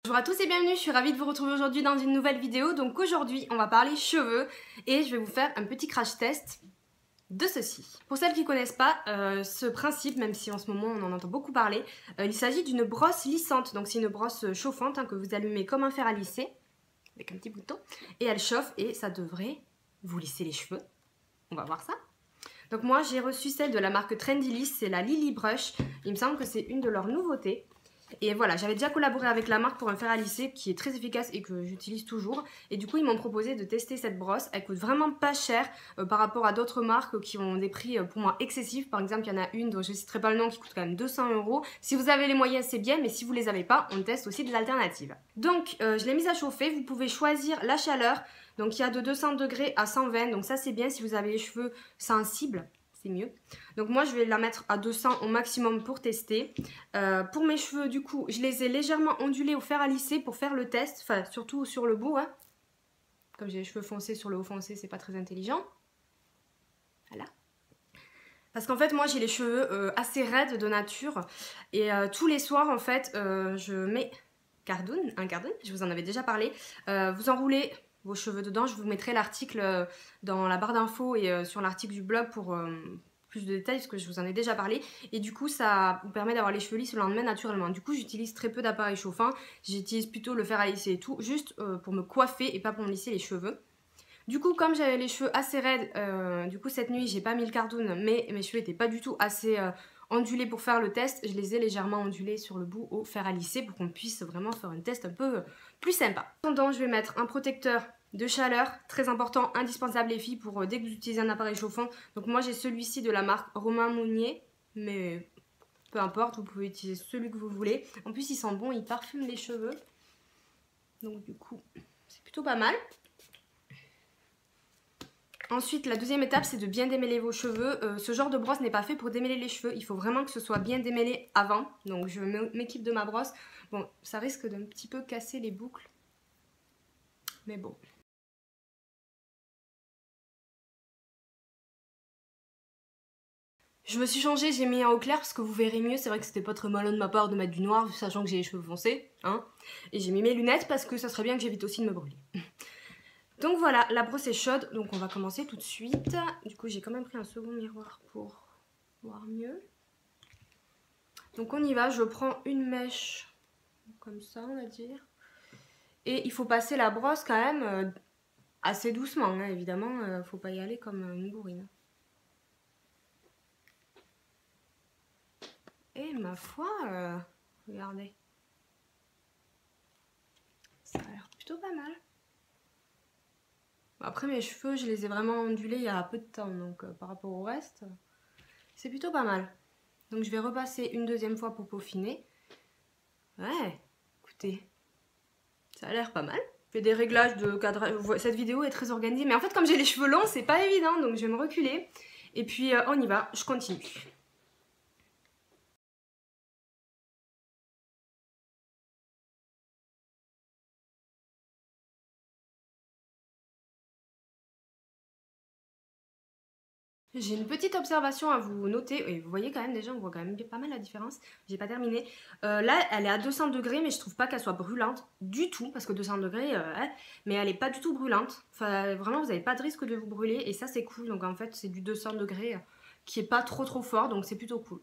Bonjour à tous et bienvenue, je suis ravie de vous retrouver aujourd'hui dans une nouvelle vidéo. Donc aujourd'hui on va parler cheveux et je vais vous faire un petit crash test de ceci. Pour celles qui ne connaissent pas ce principe, même si en ce moment on en entend beaucoup parler, il s'agit d'une brosse lissante. Donc c'est une brosse chauffante que vous allumez comme un fer à lisser avec un petit bouton et elle chauffe et ça devrait vous lisser les cheveux. On va voir ça. Donc moi j'ai reçu celle de la marque Trendyliss, c'est la Lily Brush. Il me semble que c'est une de leurs nouveautés. Et voilà, j'avais déjà collaboré avec la marque pour un fer à lisser qui est très efficace et que j'utilise toujours. Et du coup, ils m'ont proposé de tester cette brosse. Elle coûte vraiment pas cher par rapport à d'autres marques qui ont des prix pour moi excessifs. Par exemple, il y en a une dont je ne citerai pas le nom qui coûte quand même 200 €. Si vous avez les moyens, c'est bien, mais si vous les avez pas, on teste aussi des alternatives. Donc, je l'ai mise à chauffer. Vous pouvez choisir la chaleur. Donc, il y a de 200 degrés à 120. Donc, ça, c'est bien si vous avez les cheveux sensibles. C'est mieux. Donc moi je vais la mettre à 200 au maximum pour tester. Pour mes cheveux du coup je les ai légèrement ondulés au fer à lisser pour faire le test, enfin surtout sur le bout hein. Comme j'ai les cheveux foncés sur le haut foncé c'est pas très intelligent. Voilà. Parce qu'en fait moi j'ai les cheveux assez raides de nature et tous les soirs en fait je mets un Cardoon, je vous en avais déjà parlé. Vous enroulez vos cheveux dedans, je vous mettrai l'article dans la barre d'infos et sur l'article du blog pour plus de détails parce que je vous en ai déjà parlé. Et du coup ça vous permet d'avoir les cheveux lisses le lendemain naturellement. Du coup j'utilise très peu d'appareil chauffant, j'utilise plutôt le fer à lisser et tout, juste pour me coiffer et pas pour me lisser les cheveux. Du coup, comme j'avais les cheveux assez raides, du coup cette nuit j'ai pas mis le Cardoon, mais mes cheveux étaient pas du tout assez ondulés pour faire le test. Je les ai légèrement ondulés sur le bout au fer à lisser pour qu'on puisse vraiment faire un test un peu plus sympa. En attendant, je vais mettre un protecteur de chaleur, très important, indispensable les filles pour dès que vous utilisez un appareil chauffant. Donc moi j'ai celui-ci de la marque Romain Monnier, mais peu importe, vous pouvez utiliser celui que vous voulez. En plus il sent bon, il parfume les cheveux. Donc du coup, c'est plutôt pas mal. Ensuite, la deuxième étape, c'est de bien démêler vos cheveux. Ce genre de brosse n'est pas fait pour démêler les cheveux. Il faut vraiment que ce soit bien démêlé avant. Donc, je m'équipe de ma brosse. Bon, ça risque d'un petit peu casser les boucles. Mais bon. Je me suis changée, j'ai mis un au clair parce que vous verrez mieux. C'est vrai que c'était pas très malin de ma part de mettre du noir, sachant que j'ai les cheveux foncés. Hein. Et j'ai mis mes lunettes parce que ça serait bien que j'évite aussi de me brûler. Donc voilà, la brosse est chaude. Donc on va commencer tout de suite. Du coup, j'ai quand même pris un second miroir pour voir mieux. Donc on y va, je prends une mèche comme ça on va dire. Et il faut passer la brosse quand même assez doucement, hein, évidemment, faut pas y aller comme une bourrine. Et ma foi, regardez, ça a l'air plutôt pas mal. Après mes cheveux, je les ai vraiment ondulés il y a peu de temps, donc par rapport au reste, c'est plutôt pas mal. Donc je vais repasser une deuxième fois pour peaufiner. Ouais, écoutez, ça a l'air pas mal. Je fais des réglages de cadrage. Cette vidéo est très organisée, mais en fait comme j'ai les cheveux longs, c'est pas évident, donc je vais me reculer. Et puis on y va, je continue. J'ai une petite observation à vous noter, et vous voyez quand même déjà, on voit quand même pas mal la différence, j'ai pas terminé. Là, elle est à 200 degrés, mais je trouve pas qu'elle soit brûlante du tout, parce que 200 degrés, mais elle est pas du tout brûlante. Enfin, vraiment, vous n'avez pas de risque de vous brûler, et ça c'est cool, donc en fait c'est du 200 degrés qui est pas trop fort, donc c'est plutôt cool.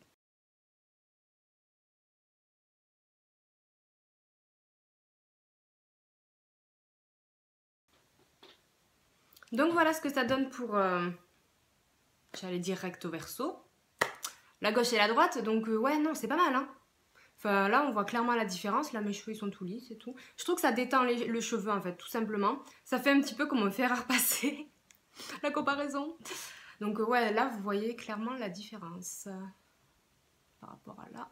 Donc voilà ce que ça donne pour, j'allais dire recto verso, la gauche et la droite, donc ouais non c'est pas mal hein. Enfin là on voit clairement la différence, là mes cheveux ils sont tout lisses et tout. Je trouve que ça détend le cheveu en fait tout simplement. Ça fait un petit peu comme un fer à repasser, la comparaison. Donc ouais là vous voyez clairement la différence par rapport à là.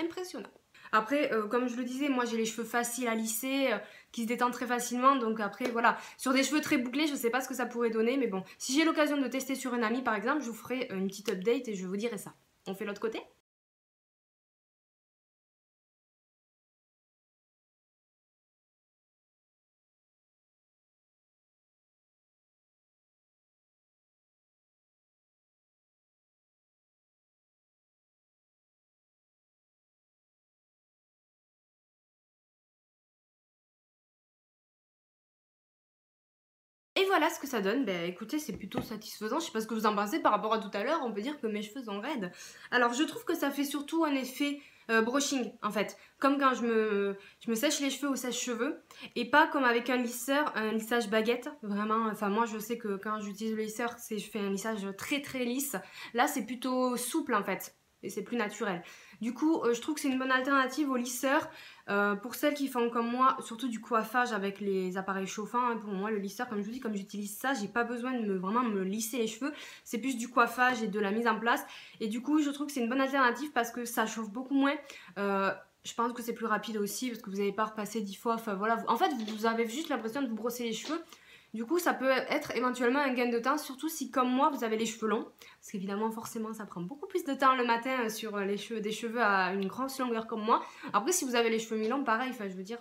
Impressionnant. Après, comme je le disais, moi j'ai les cheveux faciles à lisser, qui se détendent très facilement, donc après voilà. Sur des cheveux très bouclés, je sais pas ce que ça pourrait donner, mais bon. Si j'ai l'occasion de tester sur une amie par exemple, je vous ferai une petite update et je vous dirai ça. On fait l'autre côté ? Et voilà ce que ça donne. Ben écoutez, c'est plutôt satisfaisant. Je sais pas ce que vous en pensez par rapport à tout à l'heure. On peut dire que mes cheveux sont raides. Alors je trouve que ça fait surtout un effet brushing en fait. Comme quand je me sèche les cheveux au sèche-cheveux. Et pas comme avec un lisseur, un lissage baguette. Vraiment, enfin moi je sais que quand j'utilise le lisseur, je fais un lissage très très lisse. Là c'est plutôt souple en fait. Et c'est plus naturel. Du coup, je trouve que c'est une bonne alternative au lisseur. Pour celles qui font comme moi, surtout du coiffage avec les appareils chauffants, hein, pour moi le lisseur, comme je vous dis, comme j'utilise ça, j'ai pas besoin de vraiment me lisser les cheveux. C'est plus du coiffage et de la mise en place. Et du coup, je trouve que c'est une bonne alternative parce que ça chauffe beaucoup moins. Je pense que c'est plus rapide aussi parce que vous n'avez pas repassé 10 fois. Enfin voilà, en fait, vous avez juste l'impression de vous brosser les cheveux. Du coup, ça peut être éventuellement un gain de temps, surtout si comme moi, vous avez les cheveux longs. Parce qu'évidemment, forcément, ça prend beaucoup plus de temps le matin sur les cheveux, des cheveux à une grosse longueur comme moi. Après, si vous avez les cheveux mi-longs, pareil, enfin, je veux dire,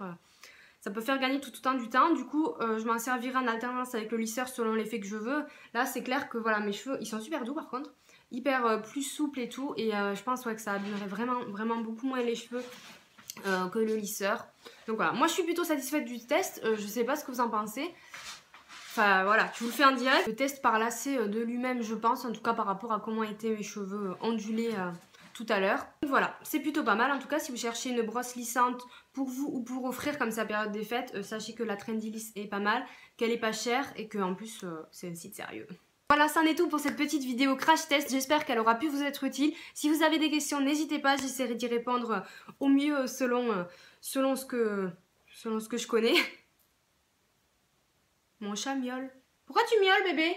ça peut faire gagner tout autant du temps. Du coup, je m'en servirai en alternance avec le lisseur selon l'effet que je veux. Là, c'est clair que voilà, mes cheveux, ils sont super doux par contre. Hyper plus souples et tout. Et je pense ouais, que ça abîmerait vraiment beaucoup moins les cheveux que le lisseur. Donc voilà, moi je suis plutôt satisfaite du test. Je sais pas ce que vous en pensez. Enfin voilà, je vous le fais en direct. Le test par lacet de lui-même, je pense, en tout cas par rapport à comment étaient mes cheveux ondulés tout à l'heure. Voilà, c'est plutôt pas mal. En tout cas, si vous cherchez une brosse lissante pour vous ou pour offrir comme ça période des fêtes, sachez que la Trendyliss est pas mal, qu'elle est pas chère et qu'en plus c'est un site sérieux. Voilà, c'en est tout pour cette petite vidéo crash test. J'espère qu'elle aura pu vous être utile. Si vous avez des questions, n'hésitez pas, j'essaierai d'y répondre au mieux selon ce que je connais. Mon chat miaule. Pourquoi tu miaules, bébé?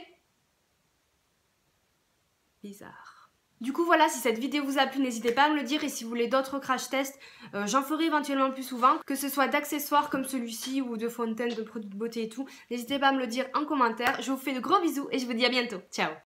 Bizarre. Du coup, voilà, si cette vidéo vous a plu, n'hésitez pas à me le dire. Et si vous voulez d'autres crash tests, j'en ferai éventuellement plus souvent. Que ce soit d'accessoires comme celui-ci ou de fontaines, de produits de beauté et tout. N'hésitez pas à me le dire en commentaire. Je vous fais de gros bisous et je vous dis à bientôt. Ciao!